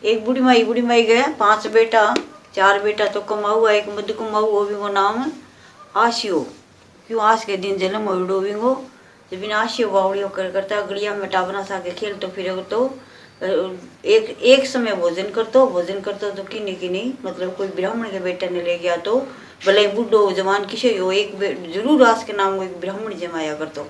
एक बूढ़ी माई गए 5 बेटा 4 बेटा तो कमाऊ, एक मध कमाऊ, वो भी वो नाम आशियो, क्यों आज के दिन जन्म हो विंगो जब बिना आशियो बावड़ियों करता गड़िया में टाबना सा के खेल तो फिर तो एक समय भोजन करतो तो किन्नी किन्नी मतलब कोई ब्राह्मण के बेटे ने ले गया तो भले बूढ़ो जवान किसे हो एक जरूर आस के नाम को एक ब्राह्मण जमाया करतो।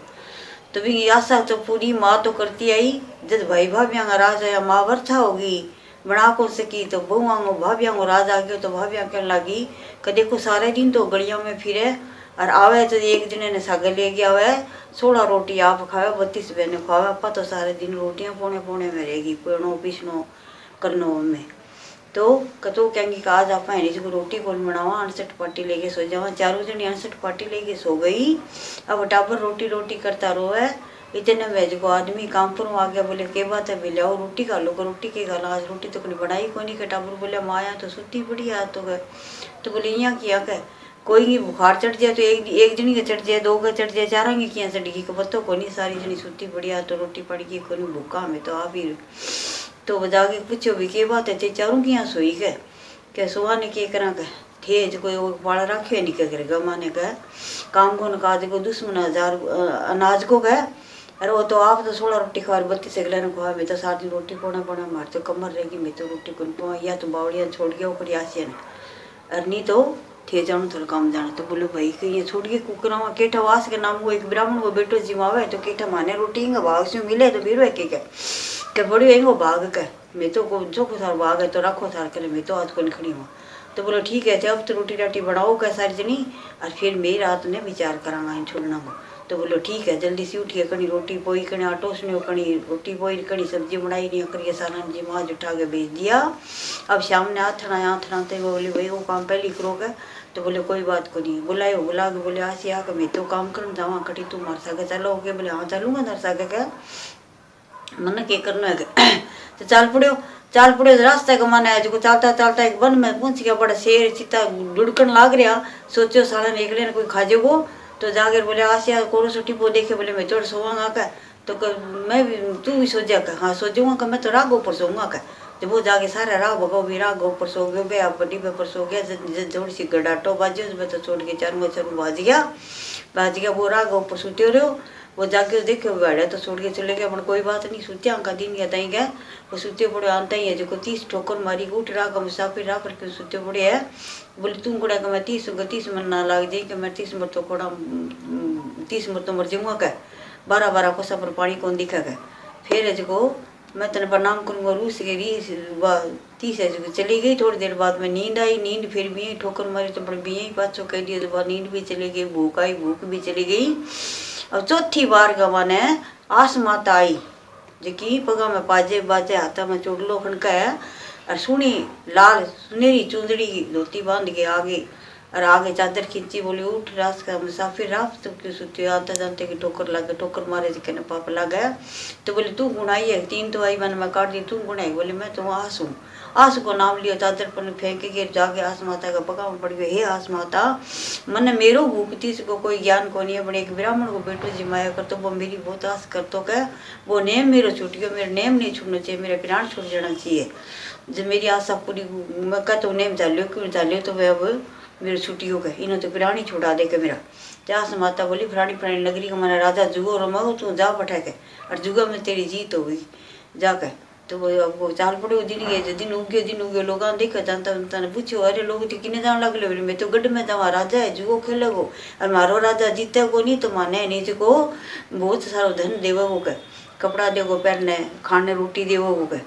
तो भी आशा तो पूरी माँ तो करती आई, जब भाई भाभिया का राज आया माँ वर्षा होगी बना को सकी तो बहुआ भाभिया को राज आ गया तो भाभिया कहने लगी कि देखो सारे दिन तो गलियों में फिरे और आवे तो एक दिन ने सागर ले गया हुआ 16 रोटी आप खावे 32 बहने खावे, अपा तो सारे दिन रोटियां पौने पौने में रहेगी पेड़ो पिसनो करनो में। तो कतो कहेंगी कि आज आप को रोटी कौन बनावा 68 पार्टी लेके सो जावा, चारों जनी 68 पार्टी लेके सो गई। अब टाबर रोटी रोटी करता रोए, इतने में जो आदमी काम पर आ गया, बोले के बात है बिलिया रोटी खा लो, रोटी के खाना आज रोटी तो कहीं बनाई को नहीं। टाबर बोले माया तो सुती बड़ी आ तो गए, तो बोले यहाँ किया कह कोई नहीं बुखार चढ़ जाए तो एक जनी का चढ़ जाए 2 का चढ़ जाए 4 की किया चढ़ी को पत्तो को नहीं, सारी जनी सुती बढ़िया तो रोटी पड़ गई को नहीं भूखा में तो आप ही। तो बजा के पूछो भी के बात है चारों की यहाँ सोई क्या सुहा ने के करा कह ठेज कोई वाला रखे नहीं क्या करेगा माने कह काम को न काज को दुश्मन 1000 अनाज को कह। अरे वो तो आप तो 16 रोटी खा 32 अगले ने खुआ, मैं तो सारी रोटी पौना पौना मार तो कमर रहेगी, मैं तो रोटी को पौआ या तो बावड़िया छोड़ गया ऊपर आसिया ने अरे नहीं तो थे जानो थोड़ा काम जाना। तो बोलो भाई कि ये छोड़ के कुकरा केठा वास के नाम को एक ब्राह्मण को बेटो जिमावे तो केठा माने रोटी का भाग से मिले तो बीरो के बड़ी है वो भाग के मैं तो को जो को सार भाग है तो रखो सार करे मैं तो आज को निकली हूँ। तो बोलो ठीक है अब तो रोटी राटी बनाओ क्या सारी जनी और फिर मेरी रात ने विचार करांगा छोड़ना को। तो बोलो ठीक है जल्दी से उठिए कणी रोटी पोई कणी आटो सुनियो कणी रोटी पोई कणी सब्जी बनाई नहीं करिए सारा जी माँ उठा के भेज दिया। अब शाम ने आथना तो बोली भाई वो काम पहले करोगे। तो बोले कोई बात को नहीं, बुलायो बुला के बोले आसी आके मैं तो काम कर जावा कटी तू मार सके चलोगे, बोले हाँ चलूंगा दर सके क्या मन के करना है। तो चाल पड़ो रास्ता का मन है जो चलता चलता एक वन में पहुंच गया, बड़ा शेर चिता डुड़कन लाग रहा, सोचो साला निकले ना कोई खाजेगो। तो जाकर बोले आसिया कोरो सो टिपो देखे, बोले मैं चोर सोवांगा का। तो मैं भी तू भी सो जा हाँ सोचूंगा का मैं तो राग ऊपर सोऊंगा का। जब वो जाके सारा राग भगो भी राग ऊपर सो गए बे आप डिब्बे पर सो गया, थोड़ी सी गडाटो बाजी मैं तो छोड़ के चरू बाज गया वो राग ऊपर सुते रहो। वो जाके देखे बैठे तो छोड़ के चले गया, पर कोई बात नहीं सुत्या का दिन गया तई गए वो सुते पड़े आनता ही है जो 30 ठोकर मारी उठ रहा का मुसाफिर रहा करके सुते पड़े है। बोले तुम कोड़ा का मैं 30 मन ना लाग जाए कि मैं 30 मर तो कोड़ा 30 मर तो मर जाऊंगा क्या 12 कोसा पर पानी कौन दिखा गया। फिर है जो मैं तेने प्रणाम करूँगा रूस के 30 है जो चली गई। थोड़ी देर बाद में नींद आई, नींद फिर भी ठोकर मारी तो बड़े भी पाँचों कह दिए तो बाद नींद भी चली गई, भूख आई भूख भी चली गई। और चौथी बार गवा ने आस माता आई जकी पगा में बाजे बाजे हाथा में चोटलो खनका है और सुनी लाल सुनहरी चुंदड़ी धोती बांध के आगे और आगे चादर खींची, बोली उठ रास का मुसाफिर रात तो क्यों सुती आते जानते कि ठोकर मारे जी कहने पाप लगा। तो बोले तू गुनाई है 3 तो आई मैंने मैं काट दी तू गुनाई। बोले मैं तो आस हूँ, आस को नाम लिया चादर पर फेंक के जाके आस माता का पगा में पड़ गए। हे आस माता मन मेरो भूखती को कोई ज्ञान को नहीं है, बड़े एक ब्राह्मण को बेटो जिमाया कर तो वो मेरी बहुत आस कर तो कह वो नेम मेरो छूट गया, मेरा नेम नहीं छूटना चाहिए, मेरा प्राण छूट जाना चाहिए। जब मेरी आशा पूरी मैं कह तो नेम चालियो क्यों चालियो तो वह अब मेरे छुट्टी हो गए इन्होंने तो प्राणी छुड़ा दे के मेरा। त्यास माता बोली प्राणी नगरी का मैंने राजा जुगो रमाओ तू जा बैठा के और जुगा में तेरी जीत हो गई जाकर। तो वो चाल पड़े दिन उगे लोग देखा जानता ने पूछो अरे लोग तो किने जान लगे, मैं तो गढ़ में जावा राजा है जुगो खेलेगो और मारो राजा जीते को नहीं तो माने नहीं को बहुत सारा धन देवो को कपड़ा देवो पहनने खाने रोटी देवो को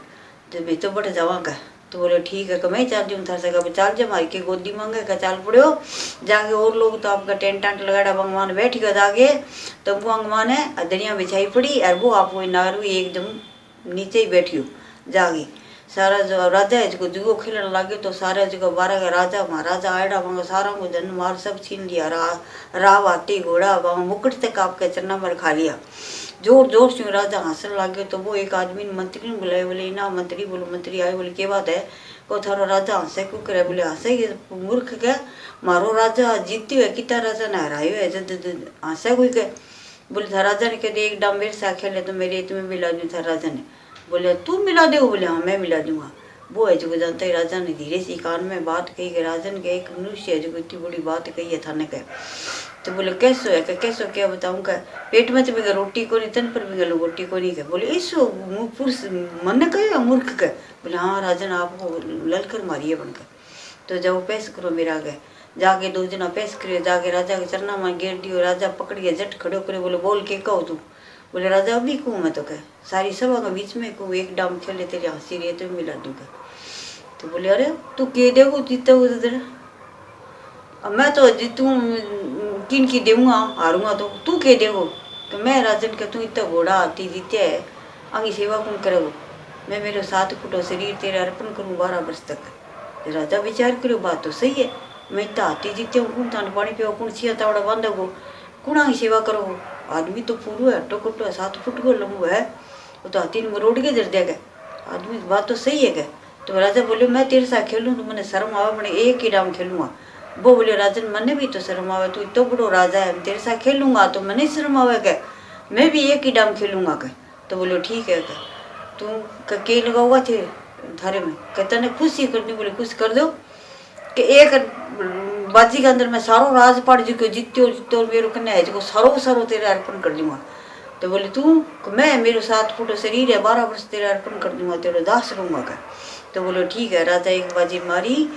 तो मैं तो बड़े जावा का। तो बोले ठीक है कि मैं चाल दूँ थार सका चाल जा मारी के गोदी मांगे का चाल पड़ो जाके और लोग तो आपका टेंट टांट लगाड़ा भगवान बैठ गया जाके तो भगवान है अदनिया बिछाई पड़ी और वो आपको नारू एकदम नीचे ही बैठी हो जागी। सारा जो राजा है जो जुगो खेलने लगे तो सारा जो 12 का राजा महाराजा आयडा वहाँ सारा को धन मार सब छीन लिया, राव हाथी घोड़ा वहाँ मुकुट तक आपके चरना पर खा लिया। जोर जोर से राजा हंसने लगे। तो वो एक आदमी ने मंत्री ने बुलाए, बोले इना मंत्री बोलो मंत्री आए, बोले क्या बात है को थारो राजा हंसे क्यों करे। बोले हंसे ये मूर्ख क्या मारो राजा जीती हुए कितना राजा ने हराए हुए जद हंसे कोई के। बोले था राजा ने कह दे एक डाम मेरे साथ खेले तो मेरे तुम्हें मिला दूँ था राजा ने। बोले तू मिला दे, बोले हाँ मैं मिला दूंगा। वो है जो जानते ही राजा ने धीरे से कान में बात कही कि राजन के एक मनुष्य है जो इतनी बड़ी बात कही है थाने के। तो बोले कैसो है, कैसो क्या बताऊँ का, पेट में तो भी रोटी को नहीं, तन पर भी रोटी को नहीं। बोले ऐसो पुरुष मन ने कहे मूर्ख के। बोले हाँ राजन आपको ललकर मारिए बनकर। तो जाओ पैस करो मेरा आगे। जाके 2 जना पैस करियो, जाके राजा के चरना में गिर दियो। राजा पकड़िए झट खड़ो करे, बोले बोल के कहो तू। बोले राजा अभी कहूँ मैं तो कह, सारी सभा के बीच में कहूँ, एक डाम खेले तेरी हंसी रही तो मिला दूंगा। तो बोले अरे तू के देखो जीता उधर, अब मैं तो जीतू किन की देऊँगा, हारूंगा तो तू के देखो। तो मैं राजन के तू इतना घोड़ा हाथी जीते है, आगे सेवा कौन करो, मैं मेरे 7 फुटो शरीर तेरे अर्पण करूँ 12 वर्ष तक। तो राजा विचार करो, बात तो सही है, मैं इतना हाथी जीते हूँ, कौन थाने पानी पियो, कौन छिया तावड़ा बांधो गो, कौन आगे सेवा करो। आदमी तो पूरो है, हट्टो कट्टो है, 7 फुट को लंबू है, वो तो हाथी ने मरोड़ के जर देगा आदमी, बात तो सही है क्या। तो राजा बोले मैं तेरे साथ खेलूँ तो मैंने शर्म आवे, मैंने एक ही डाम खेलूँगा। वो बोले राजन मने भी तो शर्म आवे, तू इतना बड़ो राजा है, तेरे साथ खेलूँगा तो मैंने शर्म आवे क्या, मैं भी एक ही डाम खेलूँगा क्या। तो बोले ठीक है क्या, तू के लगाऊंगा थे थारे में, कहता ने खुशी करनी, बोले खुश कर दो कि एक बाजी के अंदर मैं सारो राजपाट जी को जीत्यो मेरे कन्या है जो सारो तेरे अर्पण कर दूंगा। तो बोले तू, मैं मेरे 7 फुट शरीर है, 12 वर्ष तेरे अर्पण कर दूंगा, तेरे दास रहूंगा का। तो बोलो ठीक है। राजा एक बाजी मारी,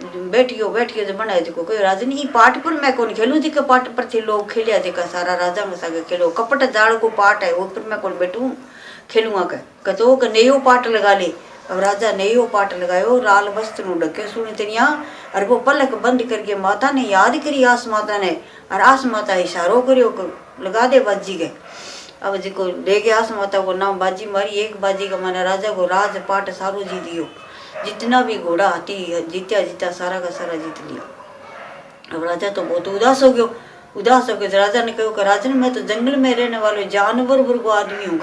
बैठियो जो बनाए देखो कोई राजा नहीं पाठ पर मैं कौन खेलूँ, जी पाठ पर थे लोग खेलिया देखा सारा राजा में सागे खेलो, कपट जाड़ को पाठ है वो पर मैं कौन बैठूँ खेलूँगा का। तो नयो पाठ लगा ले। अब राजा नयो पाठ लगायो, लाल वस्त्र नु ढके सुनी तनिया, और वो पलक बंद करके माता ने याद करी, आस माता ने, और आस माता इशारो करियो लगा दे बाजी के। अब जी को ले गया आस माता को नाम बाजी मारी, एक बाजी का माना राजा को राज पाठ सारो जीत दियो, जितना भी घोड़ा हाथी जीता सारा का सारा जीत लिया। अब राजा तो बहुत उदास हो गयो, राजा ने कहो कि राजन मैं तो जंगल में रहने वाले जानवर वर्ग आदमी हूँ,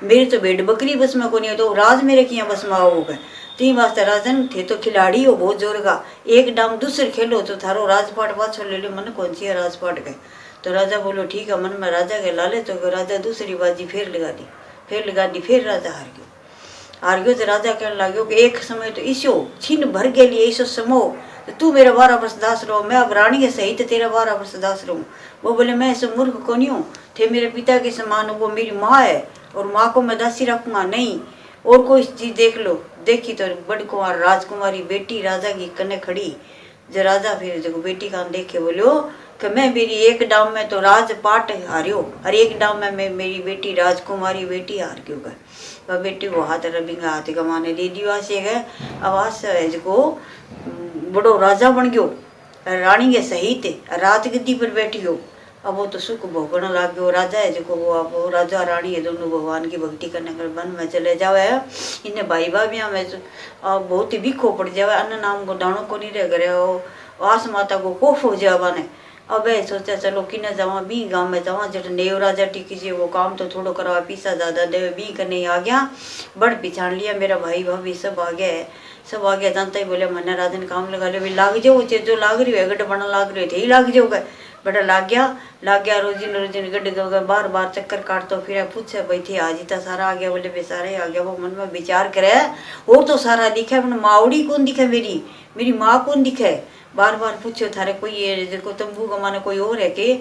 मेरी तो भेड़ बकरी बस में को नहीं, तो राज मेरे किया बस में आओगे। तीन वास्ते राजन थे तो खिलाड़ी हो बहुत जोर का, एक डाम दूसरे खेलो तो थारो राजपाट पाछो ले लो, मन कौन सी राजपाट के। तो राजा बोलो ठीक है, मन में राजा के लाले। तो राजा दूसरी बाजी फिर लगा दी, फिर राजा हार गयो। तो राजा कहने लगे कि एक समय तो इसो छिन भर के लिए इसो समो, तो तू मेरा 12 वर्ष दास रहो, मैं अब रानी के सहित तेरा 12 वर्ष दास रहूँ। वो बोले मैं ऐसे मूर्ख को नहीं हूँ, थे मेरे पिता के समान, वो मेरी माँ है और माँ को मैं दासी रखूंगा नहीं, और कोई चीज देख लो। देखी तो बड़ी कुमार राजकुमारी बेटी राजा की कने खड़ी। जो राजा फिर जो बेटी का देखे बोलो कि मैं मेरी एक डाम में तो राजपाट हारियो, और एक डाम में मैं मेरी बेटी राजकुमारी बेटी हार क्यों गए। वह बेटी को हाथ रबिंगा हाथी कमाने दे दियो से गए। आवाज से को बड़ो राजा बन गयो, रानी के सहित राजगद्दी पर बैठियो। अब वो तो सुख भोगने लग गयो। राजा है जो वो राजा रानी है दोनों भगवान की भक्ति करने कर वन में चले जावे। इन्हें भाई भाभिया में बहुत ही बिखो पड़ जावे, अन्न नाम को दाणों को नहीं रह गए, आस माता को कोफ हो जावा ने। अब सोचा चलो किने जावा, बी गांव में जावा, जट नेव राजा टिकी जे वो काम तो थोड़ो करवा, पीसा ज्यादा देवे, बी करने आ गया। बड़ पिछाड़ लिया, मेरा भाई भाभी सब आ गया है, सब आ गया। जानता ही बोले मन्ना राजन काम लगा ले, लाग जाओ जो लाग रही है, गड्ढ बना लाग रही थे ही लाग जाओ गए। बड़ा लाग गया रोजिन गड्ढे गए, बार बार चक्कर काटतो फिर पूछे भाई थे आज इतना सारा आ गया, बोले बेसारे आ गया। वो मन में विचार करे और तो सारा दिखे, मावड़ी कौन दिखे, मेरी माँ कौन दिखे। बार बार पूछो थारे कोई है जो तंबू का माने कोई और है के,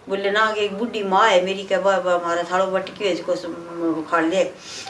बोले ना कि एक बुढ़ी माँ है मेरी, क्या बाबा हमारा थाड़ो बटकी है जिसको खाड़ ले।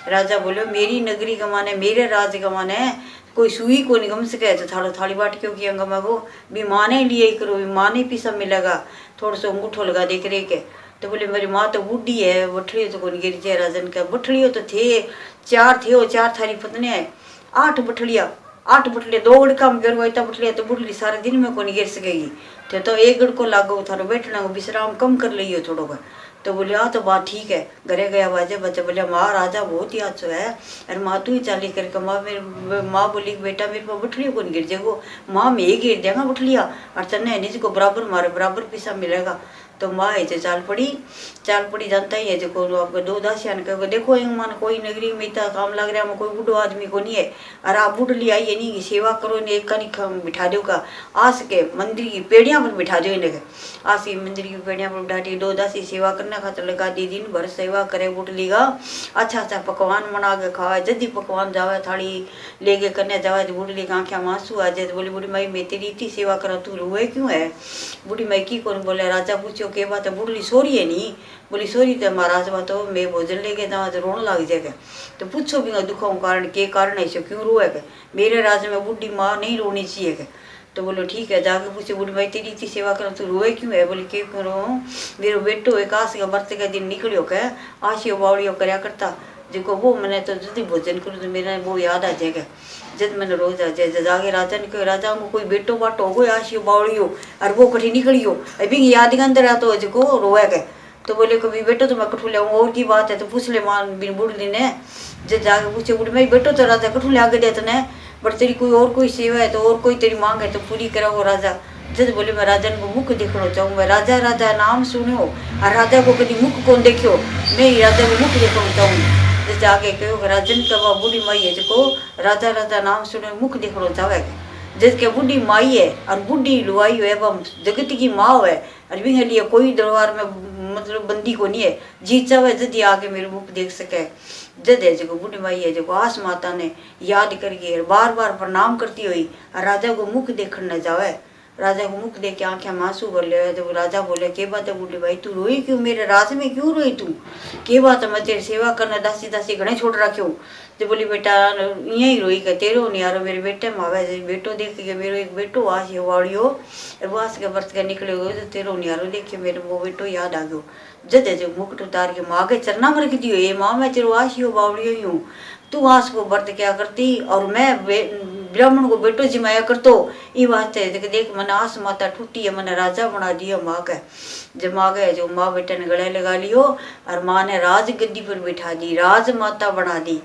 राजा बोले मेरी नगरी का माने, मेरे राज्य का माने कोई सुई को नहीं गम सके, तो थाड़ो थाली बाट क्यों की अंगमा को भी माने लिए करो, भी माने पीसा मिलेगा, थोड़ा सा अंगूठो लगा देख रहे के। तो बोले मेरी माँ तो बूढ़ी है, बठड़ी तो कौन गिर जाए। राजन का बठड़ियों तो थे चार थारी पत्नी है, 8 बठड़िया 2 गड़का में गिर इतना बठलिया तो बुढ़ली सारे दिन में कौन गिर सकेगी। तो 1 गड़को लागो थारो बैठना को विश्राम कम कर लियो थोड़ो का। तो बोले हाँ तो बात ठीक है। घरे गया बाजे बच्चे बोले माँ राजा बहुत ही अच्छो है, अरे माँ तू ही चाली करके। माँ बोली बेटा मेरे पास बठलियों कौन गिर जाएगो, माँ मैं ही गिर देगा बठलिया, और तने निज को बराबर मारे बराबर पैसा मिलेगा। तो माँ है जो चाल पड़ी जानता ही है जो को आपको दो दासियान कहो देखो इन मन कोई नगरी में इतना काम लग रहा है कोई बूढ़ो आदमी को नहीं है और आप बुढ़ली आई है नहीं सेवा करो ने एक कनी बिठा दो का आस के मंदिर की पेड़ियाँ पर बिठा दो इन्हें आस की मंदिर की पेड़ियाँ पर बिठा दी दो दासी सेवा करने खातर लगा दी दिन भर सेवा करे बुढ़ली का अच्छा पकवान बना के खावा जल्दी पकवान जावे थाली लेके करने जावे तो बुढ़ली का आँखें आंसू आ जाए तो बोली बूढ़ी माई मैं तेरी इतनी सेवा करा तू रोए क्यों है बूढ़ी माई की कौन बोले राजा पूछो के बात है बुढ़ली सोरी है नहीं बोली सोरी तो महाराज बात हो मैं भोजन लेके जावा तो रोने लग जाएगा तो पूछो भी दुखों कारण के कारण ऐसे क्यों रोएगा मेरे राज्य में बुढ़ी माँ नहीं रोनी चाहिए तो बोलो ठीक है जाके पूछे बूढ़ी भाई तेरी इतनी सेवा करो तू रोए क्यों है बोले क्यों करो मेरे बेटो एक आस का बर्त का दिन निकलियो क्या आशियो बावड़ियो करया करता देखो वो मैंने तो जल्दी भोजन करूँ तो मेरा वो याद आ जाएगा जब मैंने रोज आ जाए जाके राजा ने कहो राजा को कोई बेटो बाटो हो गया आशियो बावड़ियो और वो कठी निकलियो अभी याद के अंदर आता जो रोए गए तो बोले कभी बेटो तो मैं कठू ले और की बात है तो पूछ ले मान बिन बुढ़ली ने जब जाके पूछे बुढ़ी भाई बेटो तो राजा कठू ले आगे दे तने पर तेरी कोई सेवा है तो और कोई तेरी मांग है तो पूरी करा वो राजा जब बोले मैं राजा को मुख देखना चाहूँ मैं राजा राजा नाम सुनो और राजा को कभी मुख कौन देखियो मैं राजा को मुख देखना चाहूँ जैसे आगे कहो राजन का बूढ़ी माई है जो राजा राजा नाम सुनो मुख देखना चाहे जिसके बूढ़ी माई है और बूढ़ी लुआई है एवं जगत की माँ है और भी लिए कोई दरबार में मतलब बंदी को नहीं है जी चाहे जल्दी आके मेरे मुख देख सके जद है जो बूढ़ी माई है जो आस माता ने याद करके बार बार प्रणाम करती हुई राजा को मुख देखने न जावे राजा को मुख देख के आंखें मांसू बोले जब राजा बोले के बात है बूढ़ी भाई तू रोई क्यों मेरे राज में क्यों रोई तू के बात है मैं तेरी सेवा करना दासी दासी घने छोड़ रखियो तो बोली बेटा यही रोई के तेरो नहीं यारो मेरे बेटे मावे बेटो देख के मेरे एक बेटो आस वाड़ियो वास के बरत के निकले गए तो तेरो नहीं यारो देख के मेरे वो बेटो याद आ गयो जद जो मुकुट उतार के माँ के चरना में रख दियो ये माँ मैं तेरो आशियो बावड़ियो ही हूँ तू आस को व्रत क्या करती और मैं ब्राह्मण को बेटो जिमाया करतो ये बात है देख मन आस माता टूटी है मैंने राजा बना दिया माँ का जब माँ गए जो माँ बेटे ने गले लगा लियो और माँ ने राज गद्दी पर बिठा दी राज माता बना दी।